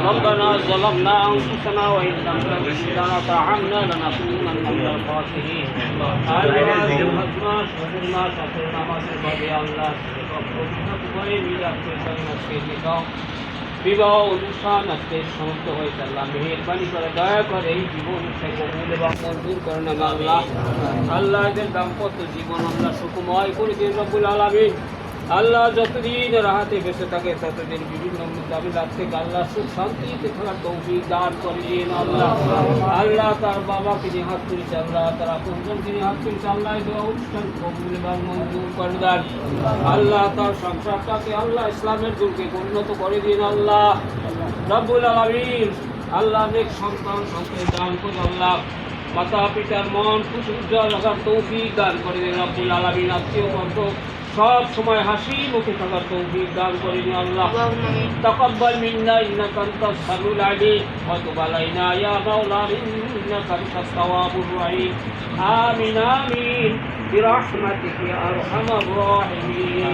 ربنا ظلمنا أنفسنا وإن لم تغفر لنا وترحمنا لنكونن من الخاسرين. বিবাহ অনুষ্ঠান আজকে সমাপ্ত হয়েছে। আল্লাহ মেহেরবানি করে দয়া করে এই জীবন কবুল এবং মঞ্জুর করে নেন আল্লাহ। আল্লাহ এদের দাম্পত্য জীবন আল্লাহ সুখময় করে দিন রব্বুল আলামিন। আল্লাহ যতদিন রাহাতে বেঁচে থাকে ততদিন বিভিন্ন মুতাবিলাত থেকে আল্লাহ সুখ শান্তিতে থাকার তৌফিক দান করে দিন আল্লাহ। আল্লাহ তার বাবাকে নিয়ে হাত করেছে, আল্লাহ তার আপনজনকে নিয়ে হাত করেছে, আল্লাহ এই অনুষ্ঠান কবুল এবং মঞ্জুর করে দেন আল্লাহ। তার সংসারটাকে আল্লাহ ইসলামের যুগে উন্নত করে দিন আল্লাহ রব্বুল আলামিন। আল্লাহ অনেক সন্তান সন্তান দান করে আল্লাহ মাতা পিতার মন খুশি উজ্জ্বল রাখার তৌফিক দান করে দিন রব্বুল আলামিন। আত্মীয় বন্ধু সব সময় হাসি মুখে থাকার তৌফিক দান করে দিন আল্লাহ। তাকাব্বাল মিন্না ইন্নাকা আনতাস সামিউল আলিম ওয়া তুব আলাইনা ইয়া মাওলানা ইন্নাকা আনতাত তাওয়াবুর রহিম। আমিন আমিন বিরহমাতিকা ইয়া আরহামার রাহিমিন।